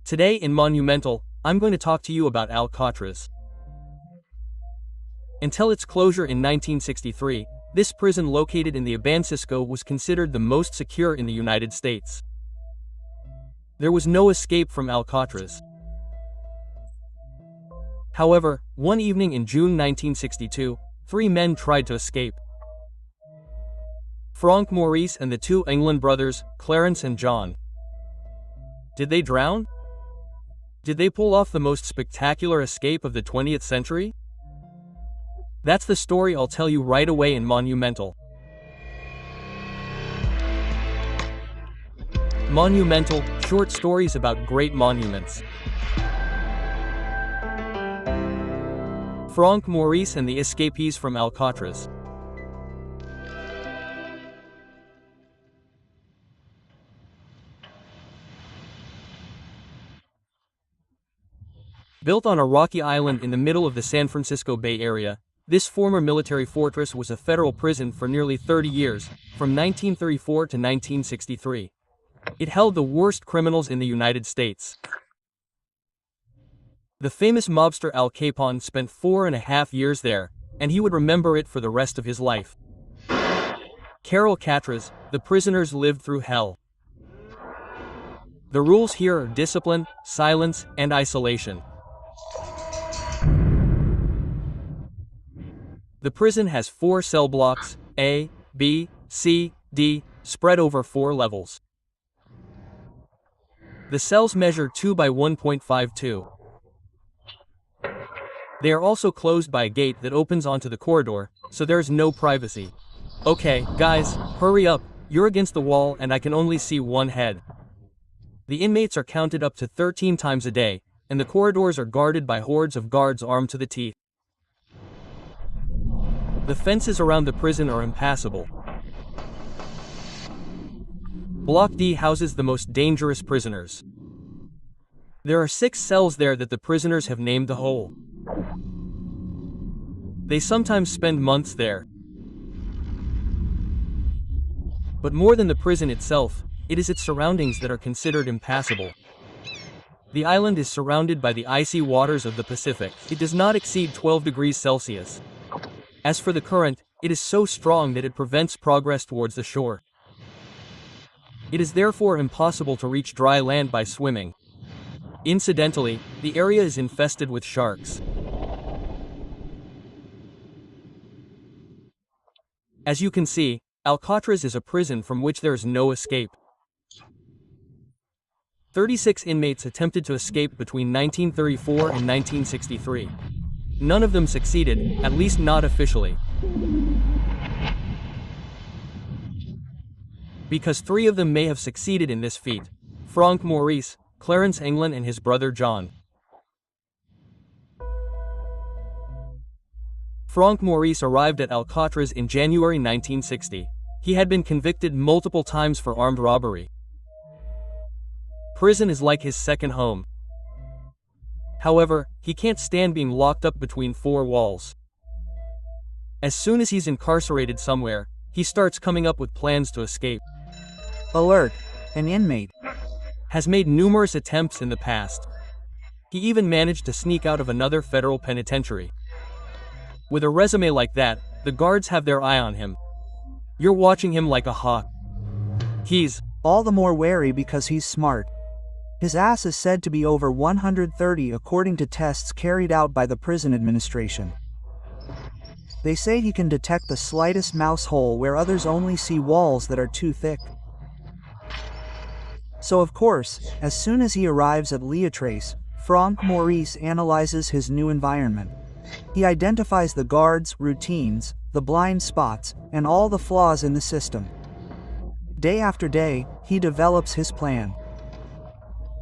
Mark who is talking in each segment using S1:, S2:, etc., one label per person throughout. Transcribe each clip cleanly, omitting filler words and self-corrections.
S1: Today in Monumental, I'm going to talk to you about Alcatraz. Until its closure in 1963, this prison located in the Abancisco was considered the most secure in the United States. There was no escape from Alcatraz. However, one evening in June 1962, 3 men tried to escape. Frank Maurice and the 2 England brothers, Clarence and John. Did they drown? Did they pull off the most spectacular escape of the 20th century? That's the story I'll tell you right away in Monumental. Monumental, short stories about great monuments. Frank Maurice and the escapees from Alcatraz. Built on a rocky island in the middle of the San Francisco Bay Area, this former military fortress was a federal prison for nearly 30 years, from 1934 to 1963. It held the worst criminals in the United States. The famous mobster Al Capone spent 4.5 years there, and he would remember it for the rest of his life. Alcatraz, the prisoners lived through hell. The rules here are discipline, silence, and isolation. The prison has 4 cell blocks, A, B, C, D, spread over 4 levels. The cells measure 2 by 1.52. They are also closed by a gate that opens onto the corridor, so there's no privacy. Okay, guys, hurry up, you're against the wall and I can only see one head. The inmates are counted up to 13 times a day, and the corridors are guarded by hordes of guards armed to the teeth. The fences around the prison are impassable. Block D houses the most dangerous prisoners. There are 6 cells there that the prisoners have named the Hole. They sometimes spend months there. But more than the prison itself, it is its surroundings that are considered impassable. The island is surrounded by the icy waters of the Pacific. It does not exceed 12 degrees Celsius. As for the current, it is so strong that it prevents progress towards the shore. It is therefore impossible to reach dry land by swimming. Incidentally, the area is infested with sharks. As you can see, Alcatraz is a prison from which there is no escape. 36 inmates attempted to escape between 1934 and 1963. None of them succeeded, at least not officially. Because 3 of them may have succeeded in this feat: Frank Maurice, Clarence England and his brother John. Frank Maurice arrived at Alcatraz in January 1960. He had been convicted multiple times for armed robbery. Prison is like his second home. However, he can't stand being locked up between 4 walls. As soon as he's incarcerated somewhere, he starts coming up with plans to escape.
S2: Alert! An inmate
S1: Has made numerous attempts in the past. He even managed to sneak out of another federal penitentiary. With a resume like that, the guards have their eye on him. You're watching him like a hawk. He's
S2: all the more wary because he's smart. His ass is said to be over 130 according to tests carried out by the prison administration. They say he can detect the slightest mouse hole where others only see walls that are too thick. So of course, as soon as he arrives at Alcatraz, Frank Maurice analyzes his new environment. He identifies the guards' routines, the blind spots, and all the flaws in the system. Day after day, he develops his plan.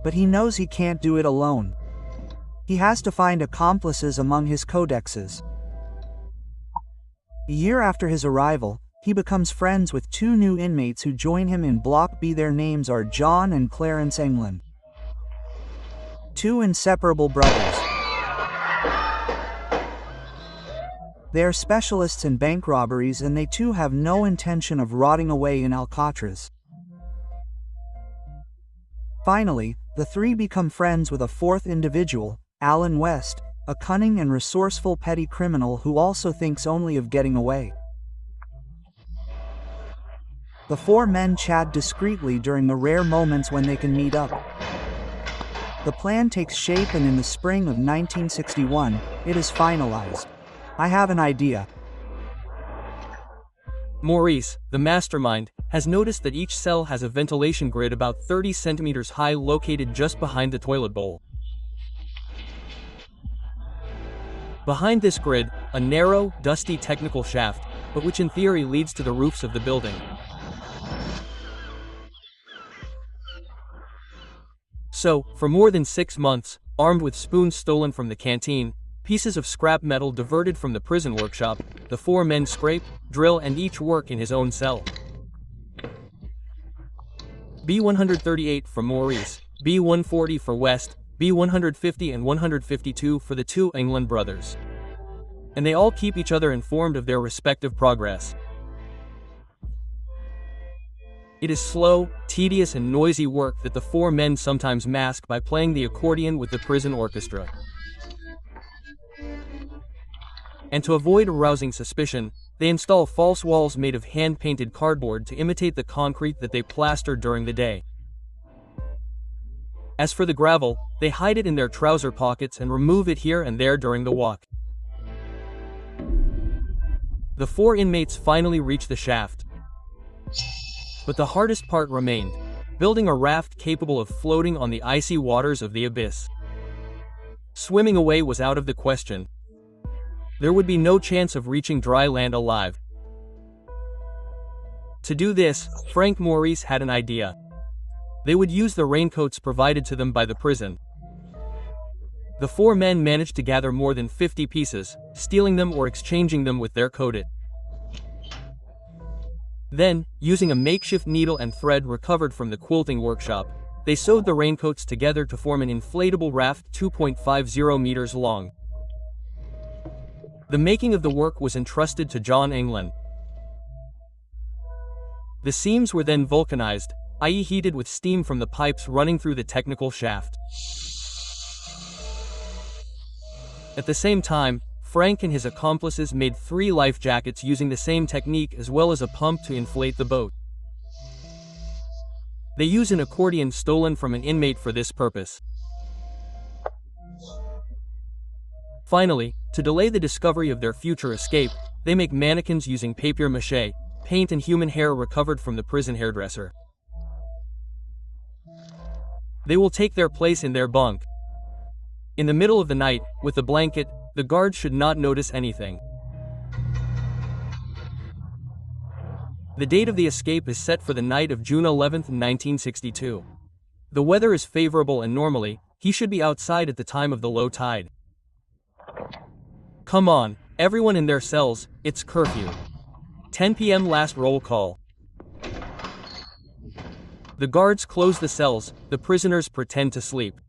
S2: But he knows he can't do it alone. He has to find accomplices among his codexes. A year after his arrival, he becomes friends with 2 new inmates who join him in Block B. Their names are John and Clarence England. 2 inseparable brothers. They are specialists in bank robberies and they too have no intention of rotting away in Alcatraz. Finally, the three become friends with a fourth individual, Alan West, a cunning and resourceful petty criminal who also thinks only of getting away. The four men chat discreetly during the rare moments when they can meet up. The plan takes shape, and in the spring of 1961, it is finalized. I have an idea.
S1: Maurice, the mastermind, has noticed that each cell has a ventilation grid about 30 centimeters high located just behind the toilet bowl. Behind this grid, a narrow, dusty technical shaft, but which in theory leads to the roofs of the building. So, for more than 6 months, armed with spoons stolen from the canteen, pieces of scrap metal diverted from the prison workshop, the four men scrape, drill, and each work in his own cell. B-138 for Maurice, B-140 for West, B-150 and 152 for the two England brothers. And they all keep each other informed of their respective progress. It is slow, tedious and noisy work that the four men sometimes mask by playing the accordion with the prison orchestra. And to avoid arousing suspicion, they install false walls made of hand-painted cardboard to imitate the concrete that they plaster during the day. As for the gravel, they hide it in their trouser pockets and remove it here and there during the walk. The four inmates finally reach the shaft. But the hardest part remained, building a raft capable of floating on the icy waters of the abyss. Swimming away was out of the question. There would be no chance of reaching dry land alive. To do this, Frank Maurice had an idea. They would use the raincoats provided to them by the prison. The four men managed to gather more than 50 pieces, stealing them or exchanging them with their coated. Then, using a makeshift needle and thread recovered from the quilting workshop, they sewed the raincoats together to form an inflatable raft 2.50 meters long. The making of the work was entrusted to John England. The seams were then vulcanized, i.e. heated with steam from the pipes running through the technical shaft. At the same time, Frank and his accomplices made 3 life jackets using the same technique as well as a pump to inflate the boat. They use an accordion stolen from an inmate for this purpose. Finally, to delay the discovery of their future escape, they make mannequins using papier-mâché, paint and human hair recovered from the prison hairdresser. They will take their place in their bunk. In the middle of the night, with a blanket, the guards should not notice anything. The date of the escape is set for the night of June 11, 1962. The weather is favorable and normally, he should be outside at the time of the low tide. Come on, everyone in their cells, it's curfew. 10 p.m. last roll call. The guards close the cells, the prisoners pretend to sleep.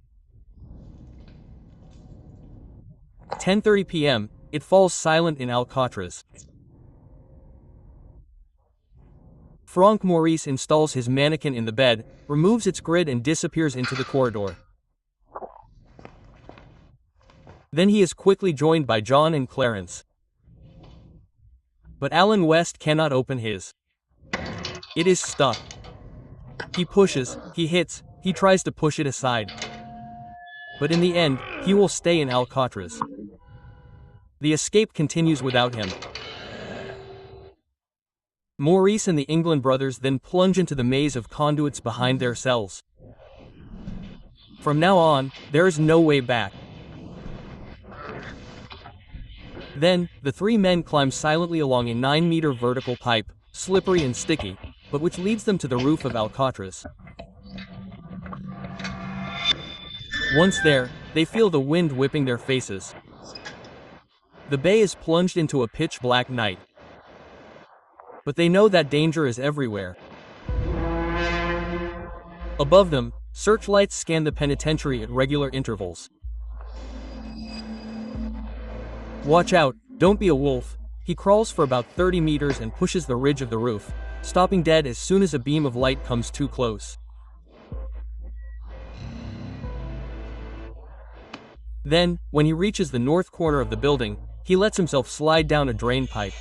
S1: 10:30 p.m., it falls silent in Alcatraz. Frank Maurice installs his mannequin in the bed, removes its grid and disappears into the corridor. Then he is quickly joined by John and Clarence. But Alan West cannot open his. It is stuck. He pushes, he hits, he tries to push it aside. But in the end, he will stay in Alcatraz. The escape continues without him. Maurice and the England brothers then plunge into the maze of conduits behind their cells. From now on, there is no way back. Then, the 3 men climb silently along a 9-meter vertical pipe, slippery and sticky, but which leads them to the roof of Alcatraz. Once there, they feel the wind whipping their faces. The bay is plunged into a pitch-black night. But they know that danger is everywhere. Above them, searchlights scan the penitentiary at regular intervals. Watch out, don't be a wolf. He crawls for about 30 meters and pushes the ridge of the roof, stopping dead as soon as a beam of light comes too close. Then, when he reaches the north corner of the building, he lets himself slide down a drain pipe.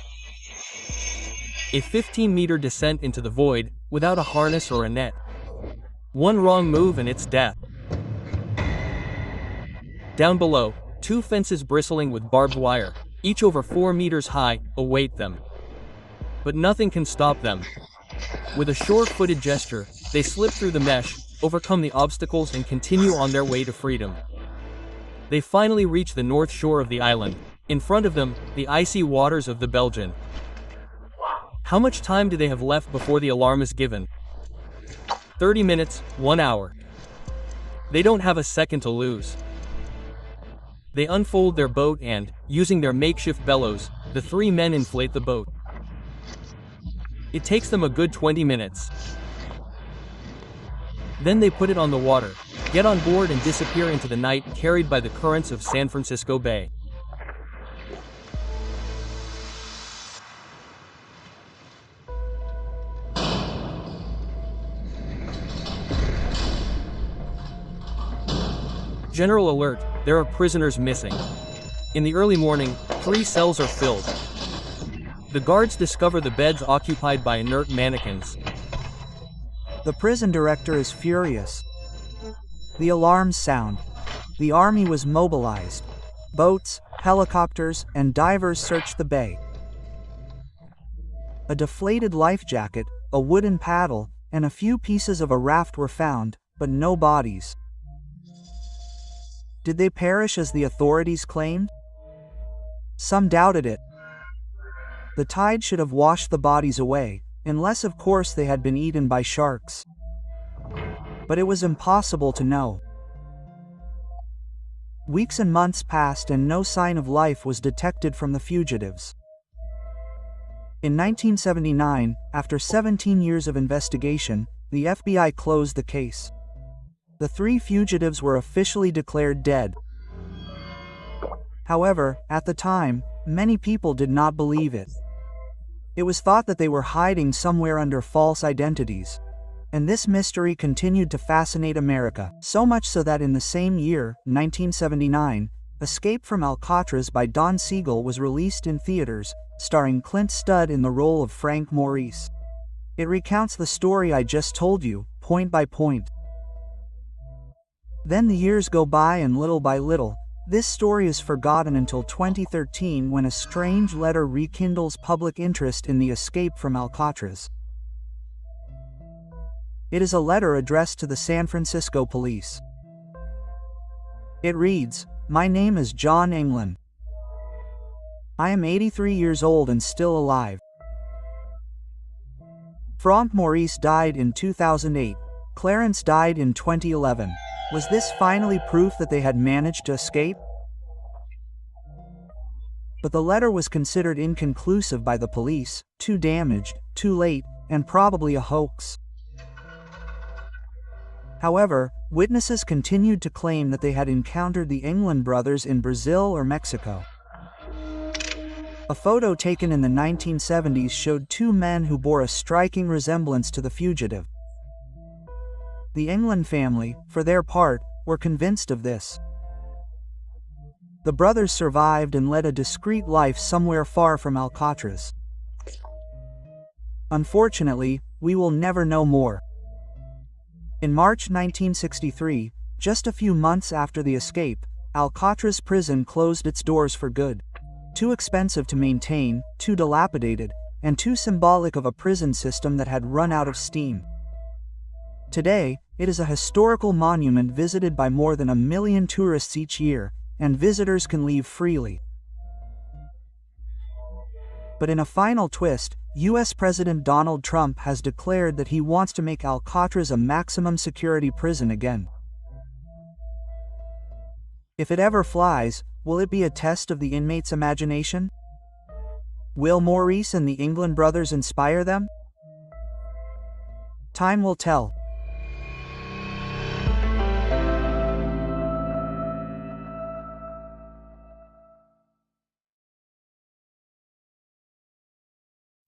S1: A 15-meter descent into the void, without a harness or a net. One wrong move and it's death. Down below, two fences bristling with barbed wire, each over 4 meters high, await them. But nothing can stop them. With a sure-footed gesture, they slip through the mesh, overcome the obstacles and continue on their way to freedom. They finally reach the north shore of the island. In front of them, the icy waters of the Belgian. How much time do they have left before the alarm is given? 30 minutes, 1 hour. They don't have a second to lose. They unfold their boat and, using their makeshift bellows, the three men inflate the boat. It takes them a good 20 minutes. Then they put it on the water, get on board and disappear into the night, carried by the currents of San Francisco Bay. General alert, there are prisoners missing. In the early morning, 3 cells are filled. The guards discover the beds occupied by inert mannequins.
S2: The prison director is furious. The alarms sound. The army was mobilized. Boats, helicopters, and divers searched the bay. A deflated life jacket, a wooden paddle, and a few pieces of a raft were found, but no bodies. Did they perish as the authorities claimed? Some doubted it. The tide should have washed the bodies away, unless of course they had been eaten by sharks. But it was impossible to know. Weeks and months passed and no sign of life was detected from the fugitives. In 1979, after 17 years of investigation, the FBI closed the case. The 3 fugitives were officially declared dead. However, at the time, many people did not believe it. It was thought that they were hiding somewhere under false identities. And this mystery continued to fascinate America, so much so that in the same year, 1979, Escape from Alcatraz by Don Siegel was released in theaters, starring Clint Eastwood in the role of Frank Maurice. It recounts the story I just told you, point by point. Then the years go by and little by little, this story is forgotten until 2013 when a strange letter rekindles public interest in the escape from Alcatraz. It is a letter addressed to the San Francisco police. It reads, "My name is John England. I am 83 years old and still alive. Frank Maurice died in 2008. Clarence died in 2011. Was this finally proof that they had managed to escape?" But the letter was considered inconclusive by the police, too damaged, too late, and probably a hoax. However, witnesses continued to claim that they had encountered the England brothers in Brazil or Mexico. A photo taken in the 1970s showed 2 men who bore a striking resemblance to the fugitive. The England family, for their part, were convinced of this. The brothers survived and led a discreet life somewhere far from Alcatraz. Unfortunately, we will never know more. In March 1963, just a few months after the escape, Alcatraz prison closed its doors for good. Too expensive to maintain, too dilapidated, and too symbolic of a prison system that had run out of steam. Today, it is a historical monument visited by more than 1 million tourists each year, and visitors can leave freely. But in a final twist, US President Donald Trump has declared that he wants to make Alcatraz a maximum security prison again. If it ever flies, will it be a test of the inmates' imagination? Will Maurice and the England brothers inspire them? Time will tell.